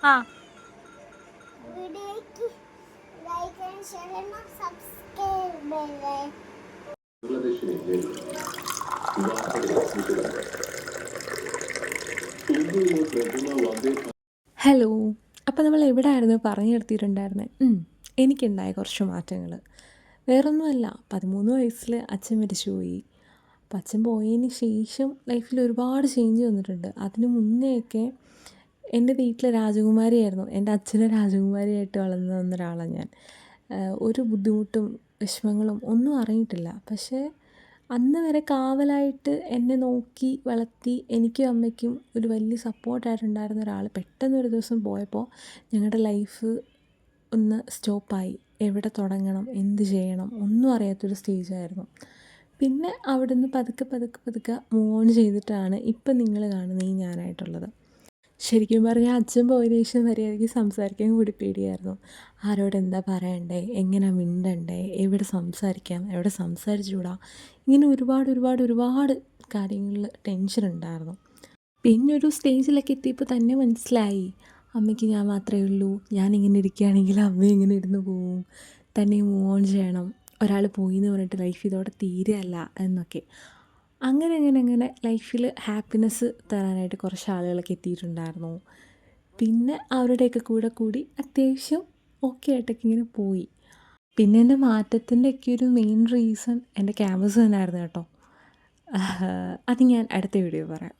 ആ വീഡിയോയ്ക്ക് like and share ചെയ്യണം, സബ്സ്ക്രൈബ് ചെയ്യണം. ഹലോ. അപ്പോൾ നമ്മൾ എവിടെയായിരുന്നു പറഞ്ഞു നിർത്തിയിട്ടുണ്ടായിരുന്നത്? എനിക്കുണ്ടായ കുറച്ച് മാറ്റങ്ങൾ വേറൊന്നുമല്ല. 13 വയസ്സിൽ അച്ഛൻ മരിച്ചുപോയി. അപ്പം അച്ഛൻ പോയതിന് ശേഷം ലൈഫിൽ ഒരുപാട് ചേഞ്ച് വന്നിട്ടുണ്ട്. അതിന് മുന്നേയൊക്കെ എൻ്റെ വീട്ടിലെ രാജകുമാരിയായിരുന്നു. എൻ്റെ അച്ഛനെ രാജകുമാരിയായിട്ട് വളർന്നു വന്ന ഒരാളാണ് ഞാൻ. ഒരു ബുദ്ധിമുട്ടും വിഷമങ്ങളും ഒന്നും അറിഞ്ഞിട്ടില്ല. പക്ഷേ അന്ന് വരെ കാവലായിട്ട് എന്നെ നോക്കി വളർത്തി എനിക്കും അമ്മയ്ക്കും ഒരു വലിയ സപ്പോർട്ടായിട്ടുണ്ടായിരുന്ന ഒരാൾ പെട്ടെന്നൊരു ദിവസം പോയപ്പോൾ ഞങ്ങളുടെ ലൈഫ് ഒന്ന് സ്റ്റോപ്പായി. എവിടെ തുടങ്ങണം, എന്ത് ചെയ്യണം ഒന്നും അറിയാത്തൊരു സ്റ്റേജായിരുന്നു. പിന്നെ അവിടുന്ന് പതുക്കെ പതുക്കെ പതുക്കെ മൂവ് ഓൺ ചെയ്തിട്ടാണ് ഇപ്പം നിങ്ങൾ കാണുന്ന ഈ ഞാനായിട്ടുള്ളത്. ശരിക്കും പറഞ്ഞാൽ അച്ഛൻ പോയതിന് ശേഷം മര്യാദയ്ക്ക് സംസാരിക്കാൻ കൂടി പേടിയായിരുന്നു. ആരോട് എന്താ പറയണ്ടേ, എങ്ങനെ മിണ്ടണ്ടേ, എവിടെ സംസാരിക്കാം, എവിടെ സംസാരിച്ചുകൂടാ, ഇങ്ങനെ ഒരുപാട് ഒരുപാട് ഒരുപാട് കാര്യങ്ങളിൽ ടെൻഷൻ ഉണ്ടായിരുന്നു. പിന്നെ ഒരു സ്റ്റേജിലൊക്കെ എത്തിയപ്പോൾ തന്നെ മനസ്സിലായി അമ്മയ്ക്ക് ഞാൻ മാത്രമേ ഉള്ളൂ. ഞാനിങ്ങനെ ഇരിക്കുകയാണെങ്കിൽ അമ്മ ഇങ്ങനെ ഇരുന്ന് പോവും. തന്നെ മൂവ് ഓൺ ചെയ്യണം. ഒരാൾ പോയി എന്ന് പറഞ്ഞിട്ട് ലൈഫ് ഇതോടെ തീരെയല്ല എന്നൊക്കെ. അങ്ങനെ അങ്ങനെ അങ്ങനെ ലൈഫിൽ ഹാപ്പിനെസ് തരാനായിട്ട് കുറച്ച് ആളുകളൊക്കെ എത്തിയിട്ടുണ്ടായിരുന്നു. പിന്നെ അവരുടെയൊക്കെ കൂടെ കൂടി അത്യാവശ്യം ഓക്കെ ആയിട്ടൊക്കെ ഇങ്ങനെ പോയി. പിന്നെ എൻ്റെ മാറ്റത്തിൻ്റെയൊക്കെ ഒരു മെയിൻ റീസൺ എൻ്റെ ക്യാമ്പസ് തന്നെയായിരുന്നു കേട്ടോ. അത് ഞാൻ അടുത്ത വീഡിയോ പറയാം.